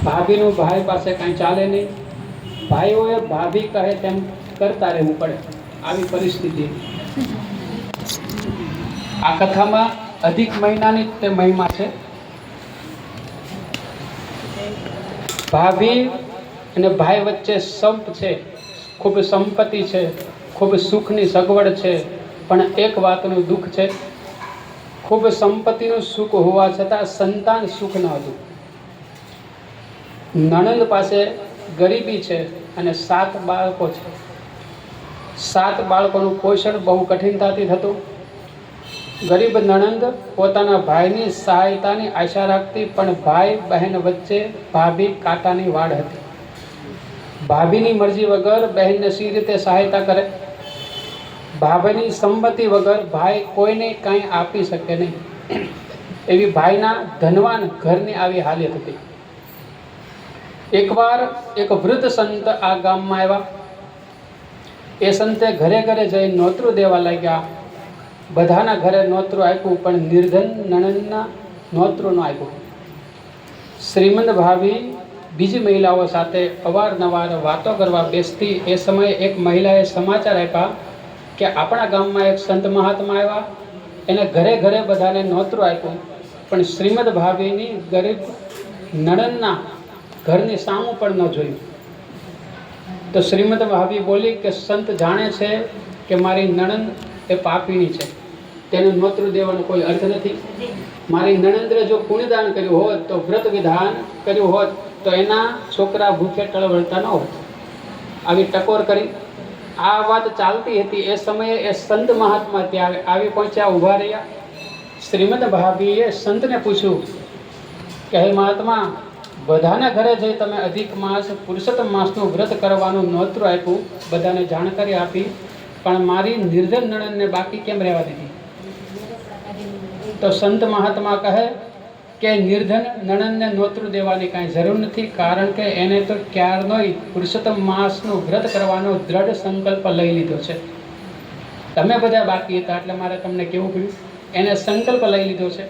ભાભીનું ભાઈ પાસે કાંઈ ચાલે નહીં, ભાઈઓએ ભાભી કહે તેમ કરતા રહેવું પડે, આવી પરિસ્થિતિ। આ કથામાં અધિક મહિનાની તે મહિમા છે। ભાભી અને ભાઈ વચ્ચે સંપ છે, ખૂબ સંપત્તિ છે, ખૂબ સુખની સગવડ છે, પણ એક વાતનું દુઃખ છે, ખૂબ સંપત્તિનું સુખ હોવા છતાં સંતાન સુખ ન હતું। નણંદ પાસે ગરીબી છે અને 7 બાળકો છે। 7 બાળકોનું પોષણ બહુ કઠિનતાથી થતું। ગરીબ નણંદ પોતાના ભાઈની સહાયતાની આશા રાખતી, પણ ભાઈ બહેન વચ્ચે ભાભી કાંટાની વાડ હતી। ભાભીની મરજી વગર બહેનને સી રીતે સહાયતા કરે? ભાભીની સંમતિ વગર ભાઈ કોઈને કાંઈ આપી શકે નહીં, એવી ભાઈના ધનવાન ઘરની આવી હાલત હતી। એકવાર એક વૃદ્ધ સંત આ ગામમાં આવ્યા। એ સંતે ઘરે ઘરે જઈ નોતરું દેવા લાગ્યા। બધાના ઘરે નોતરું આપ્યું, પણ નિર્ધન નણંદના નોતરું ન આપ્યું। શ્રીમંત ભાભી બીજી મહિલાઓ સાથે અવારનવાર વાતો કરવા બેસતી। એ સમયે એક મહિલાએ સમાચાર આપ્યા કે આપણા ગામમાં એક સંત મહાત્મા આવ્યા, એને ઘરે ઘરે બધાને નોતરું આપ્યું, પણ શ્રીમદ ભાભીની ગરીબ નણંદના ઘરની સામું પણ ન જોયું। તો શ્રીમદ ભાભી બોલી કે સંત જાણે છે કે મારી નણંદ એ પાપીણી છે, તેનું નોતરું દેવાનો કોઈ અર્થ નથી। મારી નણંદે જો પુણ્યદાન કર્યું હોત, તો વ્રત વિધાન કર્યું હોત, તો એના છોકરા ભૂખે ટળવળતા ન હોત। આવી ટકોર કરી। આ વાત ચાલતી હતી એ સમયે એ સંત મહાત્મા ત્યાં આવી પહોંચ્યા, ઊભા રહ્યા। શ્રીમદ ભાભીએ સંતને પૂછ્યું કે હે મહાત્મા, બધાના ઘરે જઈ તમે અધિક માસ પુરુષોત્તમ માસનું વ્રત કરવાનું નોતરું આપ્યું, બધાને જાણકારી આપી, પણ મારી નિર્ધન નણંદને બાકી કેમ રહેવા દીધી? તો સંત મહાત્મા કહે કે નિર્ધન નણંદને નોતરું દેવાની કાંઈ જરૂર નથી, કારણ કે એને તો ક્યારનોય પુરુષોત્તમ માસનું વ્રત કરવાનો દ્રઢ સંકલ્પ લઈ લીધો છે। તમે બધા બાકી હતા એટલે મારે તમને કેવું પડ્યું? એને સંકલ્પ લઈ લીધો છે।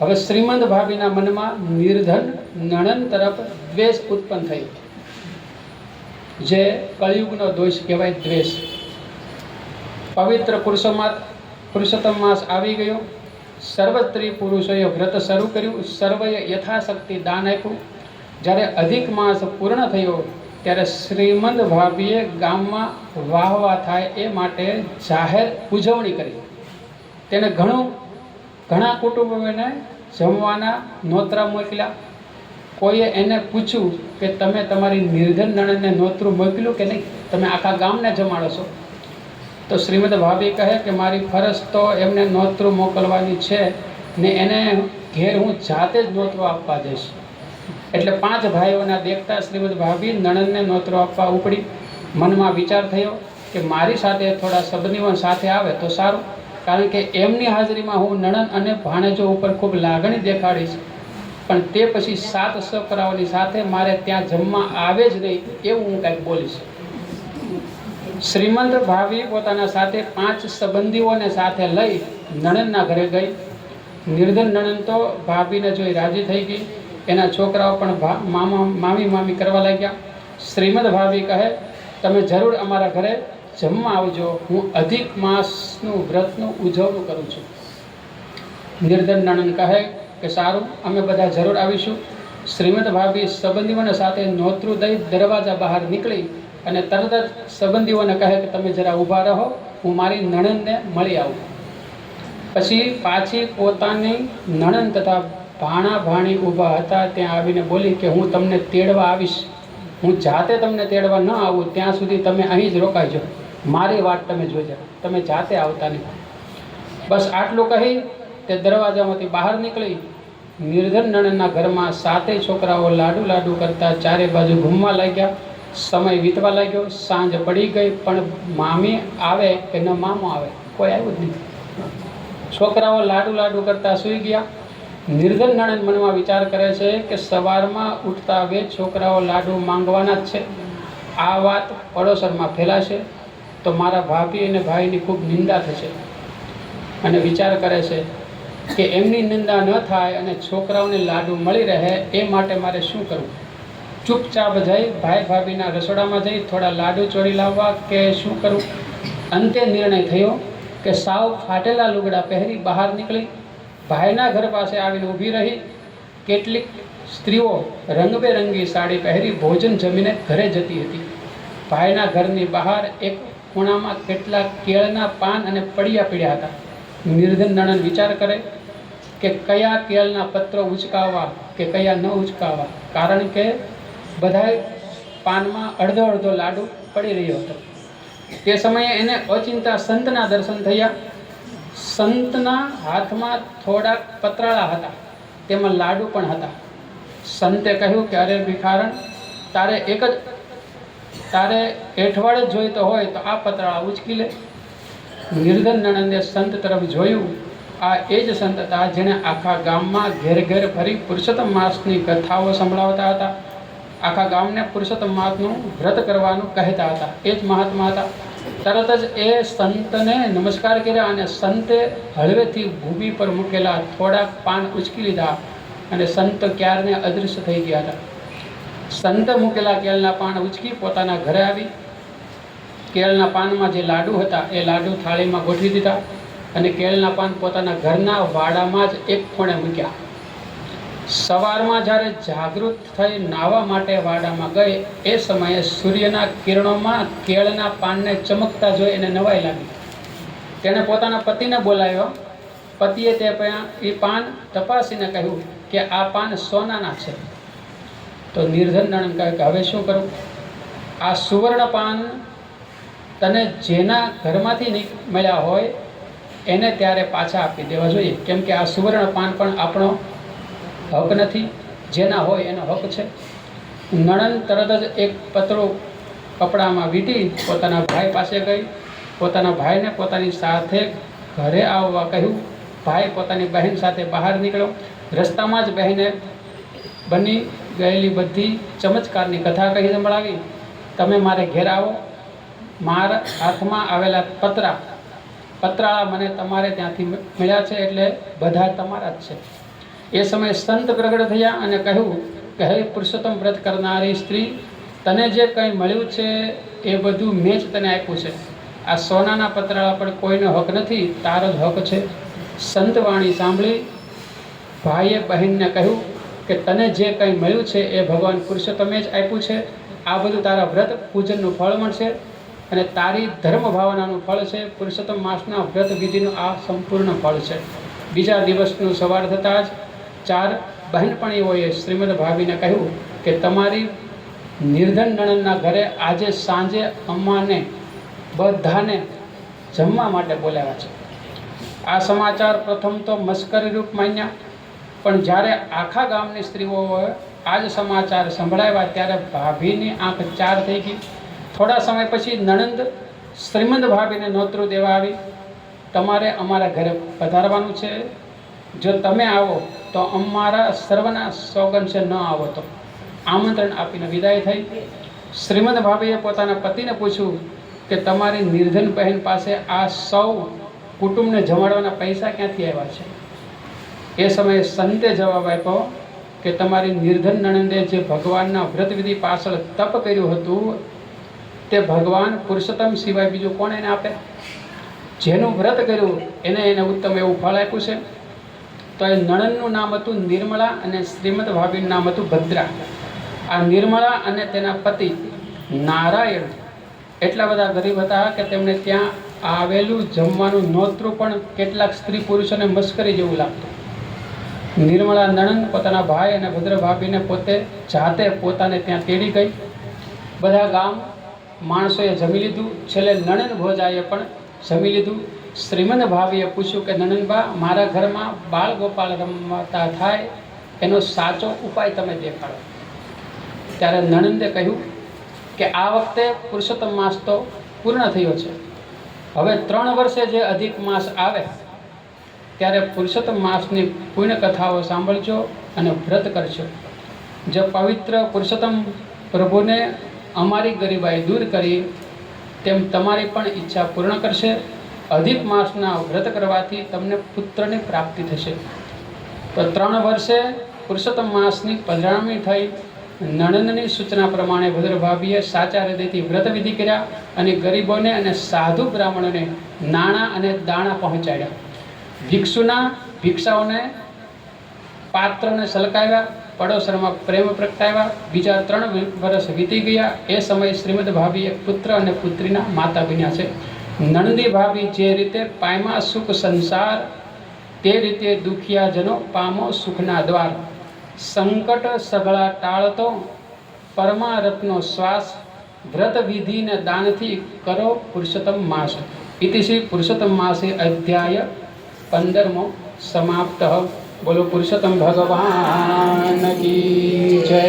હવે શ્રીમંત ભાભીના મનમાં નિર્ધન નણંદ તરફ દ્વેષ ઉત્પન્ન થયો, જે કળિયુગનો દોષ કહેવાય, દ્વેષ। પવિત્ર પુરુષોત્તમ માસ આવી ગયો। સર્વ સ્ત્રી પુરુષોએ વ્રત શરૂ કર્યું, સર્વએ યથાશક્તિ દાન આપ્યું। જ્યારે અધિક માસ પૂર્ણ થયો ત્યારે શ્રીમંત ભાભીએ ગામમાં વાહવા થાય એ માટે જાહેર ઉજવણી કરી। તેને ઘણા કુટુંબોને જમવાના નોતરા મોકલ્યા। કોઈએ એને પૂછ્યું કે તમે તમારી નિર્ધન નણંદને નોતરું મોકલ્યું કે નહીં? તમે આખા ગામને જમાડો છો? તો શ્રીમદ ભાભી કહે કે મારી ફરજ તો એમને નોતરું મોકલવાની છે ને, એને ઘેર હું જાતે જ નોતરું આપવા જઈશ। એટલે 5 ભાઈઓના દેખતા શ્રીમદ ભાભી નણંદને નોતરું આપવા ઉપડી। મનમાં વિચાર થયો કે મારી સાથે થોડા સંબંધીઓ સાથે આવે તો સારું, કારણ કે એમની હાજરીમાં હું નણંદ અને ભાણેજો ઉપર ખૂબ લાગણી દેખાડીશ, પણ તે પછી 7 છોકરાઓની સાથે મારે ત્યાં જમવા આવે જ નહીં એવું હું કંઈક બોલીશ। શ્રીમંત ભાભી પોતાના સાથે 5 સંબંધીઓને સાથે લઈ નણંદના ઘરે ગઈ। નિર્ધન નણંદ તો ભાભીને જોઈ રાજી થઈ ગઈ, એના છોકરાઓ પણ મામી કરવા લાગ્યા। શ્રીમદ ભાભી કહે તમે જરૂર અમારા ઘરે જમવા આવજો, હું અધિક માસનું વ્રતનું ઉજવણું કરું છું। નિર્ધન નણંદ કહે કે સારું, અમે બધા જરૂર આવીશું। શ્રીમદ ભાભી સંબંધીઓને સાથે નોતરું દઈ દરવાજા બહાર નીકળી અને તરત જ સંબંધીઓને કહે કે તમે જરા ઊભા રહો, હું મારી નણંદને મળી આવું। પછી પાછી પોતાની નણંદ તથા ભાણા ભાણી ઊભા હતા ત્યાં આવીને બોલી કે હું તમને તેડવા આવીશ, હું જાતે તમને તેડવા ન આવું ત્યાં સુધી તમે અહીં જ રોકાઈજો, મારી વાત તમે જોજો, તમે જાતે આવતા નહીં। બસ આટલું કહી તે દરવાજામાંથી બહાર નીકળી। નિર્ધન નણંદના ઘરમાં 7 છોકરાઓ લાડુ કરતા ચારે બાજુ ઘૂમવા લાગ્યા। સમય વીતવા લાગ્યો, સાંજ પડી ગઈ, પણ મામી આવે કે ન મામો આવે, કોઈ આવ્યું જ નહીં। છોકરાઓ લાડુ કરતા સૂઈ ગયા। નિર્ધન નણંદ મનમાં વિચાર કરે છે કે સવારમાં ઉઠતા હવે છોકરાઓ લાડુ માંગવાના જ છે, આ વાત પડોશરમાં ફેલાશે તો મારા ભાભી અને ભાઈની ખૂબ નિંદા થશે। અને વિચાર કરે છે કે એમની નિંદા ન થાય અને છોકરાઓને લાડુ મળી રહે એ માટે મારે શું કરવું? ચૂપચાપ જઈ ભાઈ ભાભીના રસોડામાં જઈ થોડા લાડુ ચોરી લાવવા કે શું કરવું? અંતે નિર્ણય થયો કે સાવ ફાટેલા લુગડા પહેરી બહાર નીકળી ભાઈના ઘર પાસે આવીને ઊભી રહી. કેટલીક સ્ત્રીઓ રંગબેરંગી સાડી પહેરી ભોજન જમીને ઘરે જતી હતી. ભાઈના ઘરની બહાર એક ખૂણામાં કેટલાક કેળના પાન અને પડિયા પીડ્યા હતા. નિર્ધન નણંદ વિચાર કરે કે કયા કેળના પત્રો ઉચકાવવા કે કયા ન ઉચકાવવા, કારણ કે બધાય પાનમાં અડધો અડધો લાડુ પડી રહ્યો હતો. તે સમયે એને અચિંતા સંતના દર્શન થયા. સંતના હાથમાં થોડાક પતરાળા હતા, તેમાં લાડુ પણ હતા. સંતે કહ્યું કે અરે ભિખારણ, તારે એઠવાડ જ જોઈતો હોય તો આ પતરાળા ઉચકી લે. નિર્ધન નણંદે સંત તરફ જોયું. આ એ જ સંત હતા જેણે આખા ગામમાં ઘેર ઘેર ફરી પુરુષોત્તમ માસની કથાઓ સંભળાવતા હતા. આખા ગામને પુરુષોત્તમ માસનું વ્રત કરવાનું કહેતા હતા. એ જ મહાત્મા હતા. તરત જ એ સંતને નમસ્કાર કર્યા અને સંતે હળવેથી ભૂમિ પર મૂકેલા થોડાક પાન ઉચકી લીધા અને સંત ક્યારને અદૃશ્ય થઈ ગયા હતા. સંતે મૂકેલા કેળના પાન ઉચકી પોતાના ઘરે આવી કેળના પાનમાં જે લાડુ હતા એ લાડુ થાળીમાં ગોઠવી દીધા અને કેળના પાન પોતાના ઘરના વાડામાં જ એક ખૂણે મૂક્યા. સવારમાં જ્યારે જાગૃત થઈ નાહવા માટે વાડામાં ગઈ એ સમયે સૂર્યના કિરણોમાં કેળના પાનને ચમકતા જોઈ એને નવાઈ લાગી. તેણે પોતાના પતિને બોલાવ્યો. પતિએ એ પાન તપાસીને કહ્યું કે આ પાન સોનાના છે. તો નિર્ધન નણંદ કહે કે હવે શું કરું? આ સુવર્ણ પાન તને જેના ઘરમાંથી મળ્યા હોય એને ત્યારે પાછા આપી દેવા જોઈએ, કેમ કે આ સુવર્ણ પાન પણ આપણો હક નથી, જેના હોય એનો હક છે. નણંદ તરત જ એક પતળું કપડામાં વીંટી પોતાના ભાઈ પાસે ગઈ. પોતાના ભાઈને પોતાની સાથે ઘરે આવવા કહ્યું. ભાઈ પોતાની બહેન સાથે બહાર નીકળ્યો. રસ્તામાં જ બહેને બની ગયેલી બધી ચમત્કારની કથા કહી સંભળાવી. તમે મારે ઘેર આવો, મારા હાથમાં આવેલા પતરાળા મને તમારે ત્યાંથી મળ્યા છે, એટલે બધા તમારા જ છે. એ સમયે સંત પ્રગટ થયા અને કહ્યું કે હે પુરુષોત્તમ વ્રત કરનારી સ્ત્રી, તને જે કંઈ મળ્યું છે એ બધું મેં જ તને આપ્યું છે. આ સોનાના પતરાળા પર કોઈનો હક નથી, તારો જ હક છે. સંતવાણી સાંભળી ભાઈએ બહેનને કહ્યું કે તને જે કંઈ મળ્યું છે એ ભગવાન પુરુષોત્તમે જ આપ્યું છે. આ બધું તારા વ્રત પૂજનનું ફળ મળશે અને તારી ધર્મ ભાવનાનું ફળ છે. પુરુષોત્તમ માસના વ્રત વિધિનું આ સંપૂર્ણ ફળ છે. બીજા દિવસનું સવાર થતાં જ 4 બહેનપણીઓએ શ્રીમદ ભાભીને કહ્યું કે તમારી નિર્ધન નણંદના ઘરે આજે સાંજે અમ્માને બધાને જમવા માટે બોલાવ્યા છે. આ સમાચાર પ્રથમ તો મસ્કરી રૂપ માન્યા, પણ જ્યારે આખા ગામની સ્ત્રીઓએ આ જ સમાચાર સંભળાવ્યા ત્યારે ભાભીની આંખ 4 થઈ ગઈ. થોડા સમય પછી નણંદ શ્રીમદ ભાભીને નોતરું દેવા આવી. તમારે અમારા ઘરે પધારવાનું છે, જો તમે આવો તો અમારા સર્વના સોગન છે, ન આવો તો. આમંત્રણ આપીને વિદાય થઈ. શ્રીમદ ભાભીએ પોતાના પતિને પૂછ્યું કે તમારી નિર્ધન બહેન પાસે આ સૌ કુટુંબને જમાડવાના પૈસા ક્યાંથી આવ્યા છે? એ સમયે સંતે જવાબ આપ્યો કે તમારી નિર્ધન નણંદે જે ભગવાનના વ્રતવિધિ પાછળ તપ કર્યું હતું તે ભગવાન પુરુષોત્તમ સિવાય બીજું કોણ એને આપે? જેનું વ્રત કર્યું એને ઉત્તમ એવું ફળ આપ્યું છે. તો એ નણંદનું નામ હતું નિર્મળા અને શ્રીમદ ભાભીનું નામ હતું ભદ્રા. આ નિર્મળા અને તેના પતિ નારાયણ એટલા બધા ગરીબ હતા કે તેમને ત્યાં આવેલું જમવાનું નોતરું પણ કેટલાક સ્ત્રી પુરુષોને મસ્કરી જેવું લાગતું. નિર્મળા નણંદ પોતાના ભાઈ અને ભદ્ર ભાભીને જાતે પોતાને ત્યાં તેડી ગઈ. બધા ગામ માણસોએ જમી લીધું. છેલ્લે નણંદ ભોજાએ પણ જમી લીધું. શ્રીમદ ભાભીએ પૂછ્યું કે નણંદબા, મારા ઘરમાં બાળ ગોપાલ રમતા થાય એનો સાચો ઉપાય તમે દેખાડો. ત્યારે નણંદે કહ્યું કે આ વખતે પુરુષોત્તમ માસ તો પૂર્ણ થયો છે, હવે 3 વર્ષે જે અધિક માસ આવે ત્યારે પુરુષોત્તમ માસની પુણ્ય કથાઓ સાંભળજો અને વ્રત કરજો. જે પવિત્ર પુરુષોત્તમ પ્રભુને અમારી ગરીબાઈ દૂર કરી તેમ તમારી પણ ઈચ્છા પૂર્ણ કરશે અધિક માસના વ્રત કરવાથી તમને પુત્રની પ્રાપ્તિ થશે. તો 3 વર્ષે પુરુષોત્તમ માસની પધરામણી થઈ. નણંદની સૂચના પ્રમાણે ભદ્રભાભીએ સાચા હૃદયથી વ્રત વિધિ કર્યા અને ગરીબોને અને સાધુ બ્રાહ્મણોને નાણાં અને દાણા પહોંચાડ્યા. ભિક્ષુના ભિક્ષાઓને પાત્રને સલકાવ્યા. પડોશરમાં પ્રેમ પ્રગટાવ્યા. બીજા 3 વર્ષ વીતી ગયા. એ સમયે શ્રીમદ ભાભી એક પુત્ર અને પુત્રીના માતા બન્યા છે. નંદી ભાભી જે રીતે પામ્યા સુખ સંસાર, તે રીતે દુખિયાજનો પામો સુખના દ્વાર. સંકટ સઘળા ટાળતો પરમારથનો શ્વાસ, વ્રત વિધિ ને દાનથી કરો પુરુષોત્તમ માસ. ઇતિ શ્રી પુરુષોત્તમ માસે અધ્યાય 15મો સમાપ્ત. બોલો પુરુષોત્તમ ભગવાન કી જય.